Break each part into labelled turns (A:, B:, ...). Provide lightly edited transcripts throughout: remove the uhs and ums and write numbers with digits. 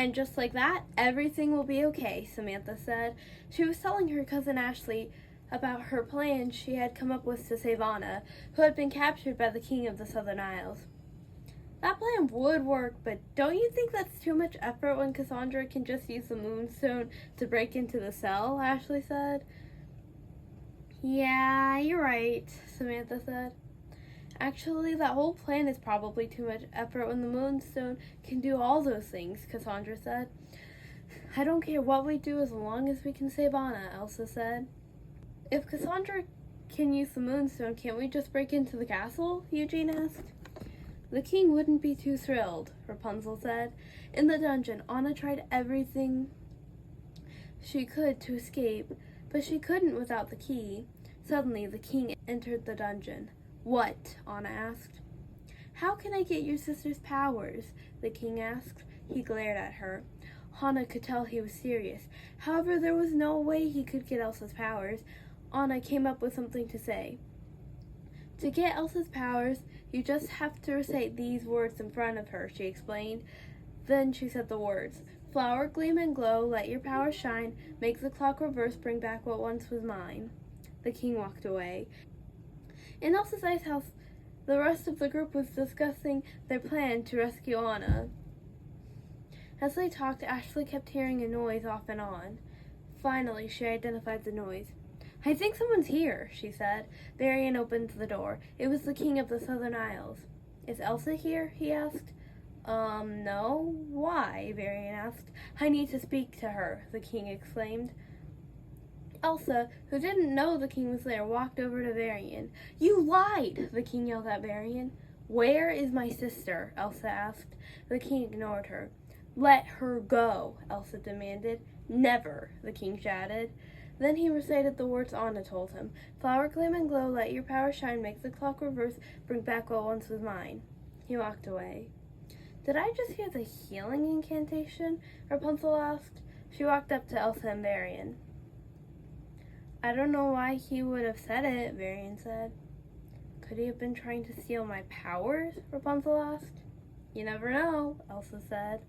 A: And just like that, everything will be okay, Samantha said. She was telling her cousin Ashley about her plan she had come up with to save Anna, who had been captured by the king of the Southern Isles. That plan would work, but don't you think that's too much effort when Cassandra can just use the moonstone to break into the cell? Ashley said. Yeah, you're right, Samantha said. Actually, that whole plan is probably too much effort when the moonstone can do all those things, Cassandra said. I don't care what we do as long as we can save Anna, Elsa said. If Cassandra can use the moonstone, can't we just break into the castle? Eugene asked. The king wouldn't be too thrilled, Rapunzel said. In the dungeon, Anna tried everything she could to escape, but she couldn't without the key. Suddenly, the king entered the dungeon. What? Anna asked. How can I get your sister's powers? The king asked. He glared at her. Anna could tell he was serious. However, there was no way he could get Elsa's powers. Anna came up with something to say. To get Elsa's powers, you just have to recite these words in front of her, she explained. Then she said the words. Flower, gleam, and glow, let your power shine, make the clock reverse, bring back what once was mine. The king walked away. In Elsa's ice house, the rest of the group was discussing their plan to rescue Anna. As they talked, Ashley kept hearing a noise off and on. Finally, she identified the noise. I think someone's here, she said. Varian opened the door. It was the king of the Southern Isles. Is Elsa here? He asked. No. Why? Varian asked. I need to speak to her, the king exclaimed. Elsa, who didn't know the king was there, walked over to Varian. You lied, the king yelled at Varian. Where is my sister? Elsa asked. The king ignored her. Let her go, Elsa demanded. Never, the king shouted. Then he recited the words Anna told him. Flower, gleam, and glow, let your power shine, make the clock reverse, bring back what once was mine. He walked away. Did I just hear the healing incantation? Rapunzel asked. She walked up to Elsa and Varian. I don't know why he would have said it, Varian said. Could he have been trying to steal my powers? Rapunzel asked. You never know, Elsa said.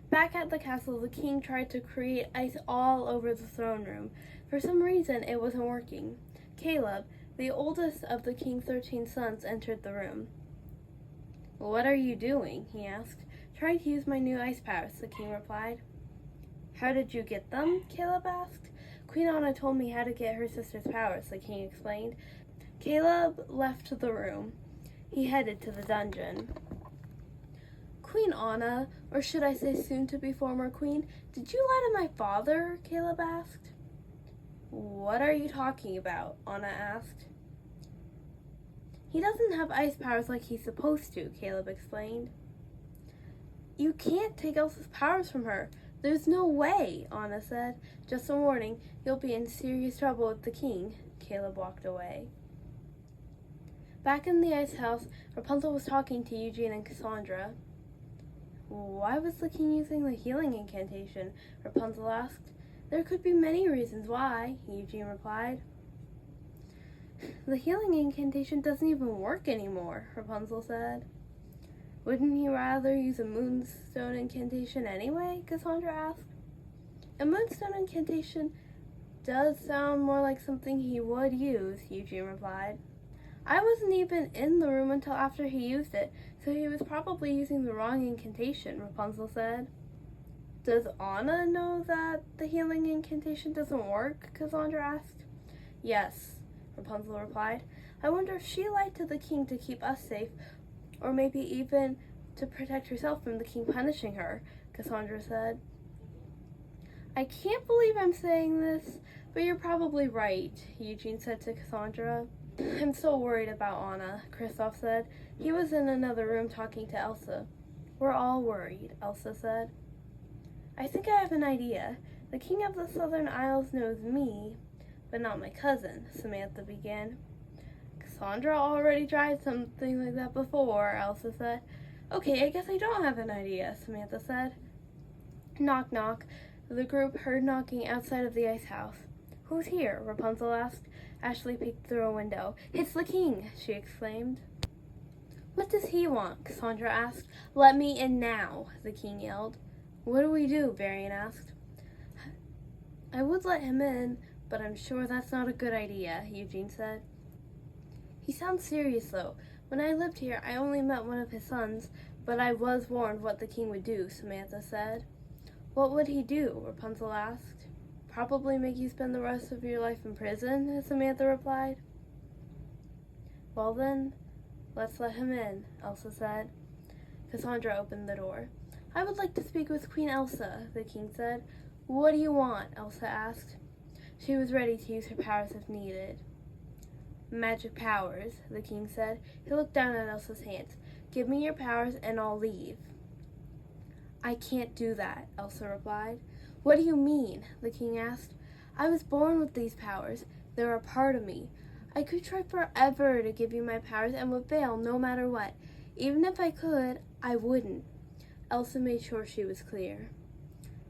A: Back at the castle, the king tried to create ice all over the throne room. For some reason, it wasn't working. Caleb, the oldest of the king's 13 sons, entered the room. What are you doing? He asked. Trying to use my new ice powers, the king replied. How did you get them? Caleb asked. Queen Anna told me how to get her sister's powers, the king explained. Caleb left the room. He headed to the dungeon. Queen Anna, or should I say soon-to-be former queen, did you lie to my father? Caleb asked. What are you talking about? Anna asked. He doesn't have ice powers like he's supposed to, Caleb explained. You can't take Elsa's powers from her. There's no way, Anna said. Just a warning, you'll be in serious trouble with the king. Caleb walked away. Back in the ice house, Rapunzel was talking to Eugene and Cassandra. Why was the king using the healing incantation? Rapunzel asked. There could be many reasons why, Eugene replied. The healing incantation doesn't even work anymore, Rapunzel said. Wouldn't he rather use a moonstone incantation anyway? Cassandra asked. A moonstone incantation does sound more like something he would use, Eugene replied. I wasn't even in the room until after he used it, so he was probably using the wrong incantation, Rapunzel said. Does Anna know that the healing incantation doesn't work? Cassandra asked. Yes, Rapunzel replied. I wonder if she lied to the king to keep us safe, or maybe even to protect herself from the king punishing her, Cassandra said. I can't believe I'm saying this, but you're probably right, Eugene said to Cassandra. I'm so worried about Anna, Kristoff said. He was in another room talking to Elsa. We're all worried, Elsa said. I think I have an idea. The king of the Southern Isles knows me, but not my cousin, Samantha began. Cassandra already tried something like that before, Elsa said. Okay, I guess I don't have an idea, Samantha said. Knock, knock. The group heard knocking outside of the ice house. Who's here? Rapunzel asked. Ashley peeked through a window. It's the king, she exclaimed. What does he want? Cassandra asked. Let me in now, the king yelled. What do we do? Varian asked. I would let him in, but I'm sure that's not a good idea, Eugene said. He sounds serious, though. When I lived here, I only met one of his sons, but I was warned what the king would do, Samantha said. What would he do? Rapunzel asked. Probably make you spend the rest of your life in prison, Samantha replied. Well then, let's let him in, Elsa said. Cassandra opened the door. I would like to speak with Queen Elsa, the king said. What do you want? Elsa asked. She was ready to use her powers if needed. Magic powers, the king said. He looked down at Elsa's hands. Give me your powers and I'll leave. I can't do that, Elsa replied. What do you mean? The king asked. I was born with these powers. They're a part of me. I could try forever to give you my powers and would fail no matter what. Even if I could, I wouldn't. Elsa made sure she was clear.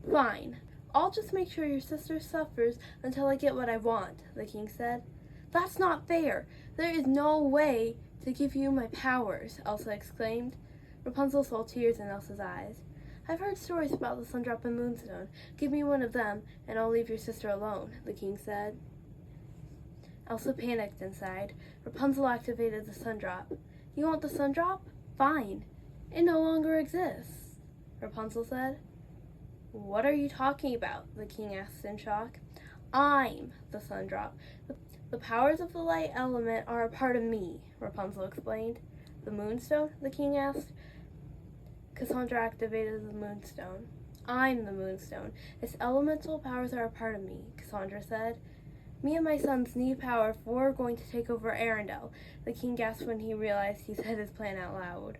A: Fine. I'll just make sure your sister suffers until I get what I want, the king said. That's not fair. There is no way to give you my powers, Elsa exclaimed. Rapunzel saw tears in Elsa's eyes. I've heard stories about the Sundrop and Moonstone. Give me one of them, and I'll leave your sister alone, the king said. Elsa panicked and sighed. Rapunzel activated the Sundrop. You want the Sundrop? Fine. It no longer exists, Rapunzel said. What are you talking about? The king asked in shock. I'm the Sundrop. The powers of the light element are a part of me, Rapunzel explained. The Moonstone? The king asked. Cassandra activated the Moonstone. I'm the Moonstone. Its elemental powers are a part of me, Cassandra said. Me and my sons need power if we're going to take over Arendelle, the king gasped when he realized he said his plan out loud.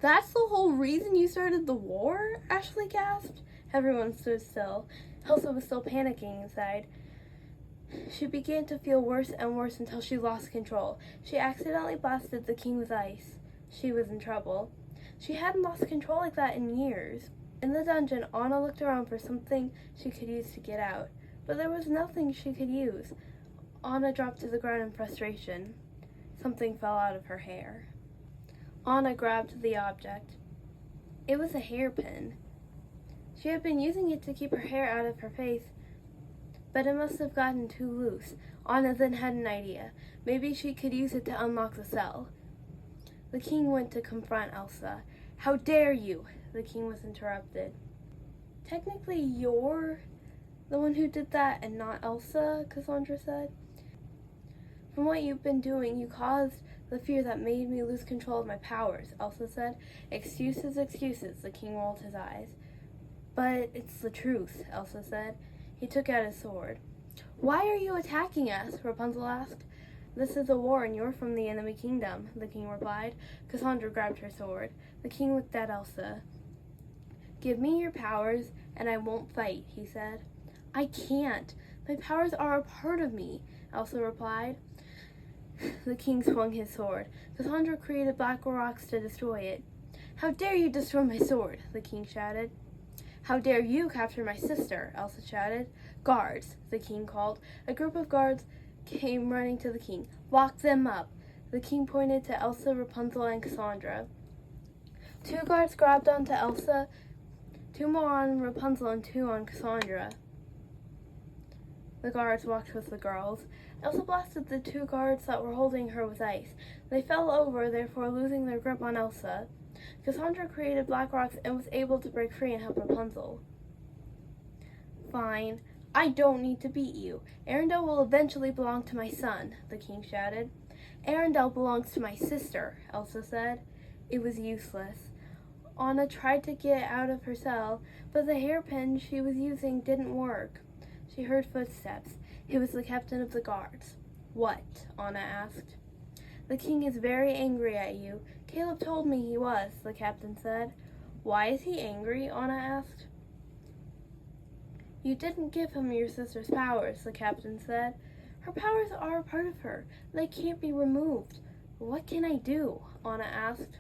A: That's the whole reason you started the war? Ashley gasped. Everyone stood still. Elsa was still panicking inside. She began to feel worse and worse until she lost control. She accidentally blasted the king with ice. She was in trouble. She hadn't lost control like that in years. In the dungeon, Anna looked around for something she could use to get out, but there was nothing she could use. Anna dropped to the ground in frustration. Something fell out of her hair. Anna grabbed the object. It was a hairpin. She had been using it to keep her hair out of her face, but it must have gotten too loose. Anna then had an idea. Maybe she could use it to unlock the cell. The king went to confront Elsa. How dare you? The king was interrupted. Technically, you're the one who did that and not Elsa, Cassandra said. From what you've been doing, you caused the fear that made me lose control of my powers, Elsa said. Excuses, excuses, the king rolled his eyes. But it's the truth, Elsa said. He took out his sword. Why are you attacking us? Rapunzel asked. This is a war and you're from the enemy kingdom, the king replied. Cassandra grabbed her sword. The king looked at Elsa. Give me your powers and I won't fight, he said. I can't. My powers are a part of me, Elsa replied. The king swung his sword. Cassandra created black rocks to destroy it. How dare you destroy my sword? The king shouted. How dare you capture my sister? Elsa shouted. Guards, the king called. A group of guards came running to the king. Lock them up. The king pointed to Elsa, Rapunzel, and Cassandra. 2 guards grabbed onto Elsa, 2 more on Rapunzel, and 2 on Cassandra. The guards walked with the girls. Elsa blasted the 2 guards that were holding her with ice. They fell over, therefore losing their grip on Elsa. Cassandra created black rocks and was able to break free and help Rapunzel. Fine. I don't need to beat you. Arendelle will eventually belong to my son, the king shouted. Arendelle belongs to my sister, Elsa said. It was useless. Anna tried to get out of her cell, but the hairpin she was using didn't work. She heard footsteps. It was the captain of the guards. What? Anna asked. The king is very angry at you. Caleb told me he was, the captain said. Why is he angry? Anna asked. You didn't give him your sister's powers, the captain said. Her powers are a part of her. They can't be removed. What can I do? Anna asked.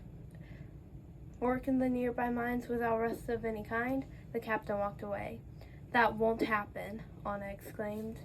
A: Work in the nearby mines without rest of any kind? The captain walked away. That won't happen, Anna exclaimed.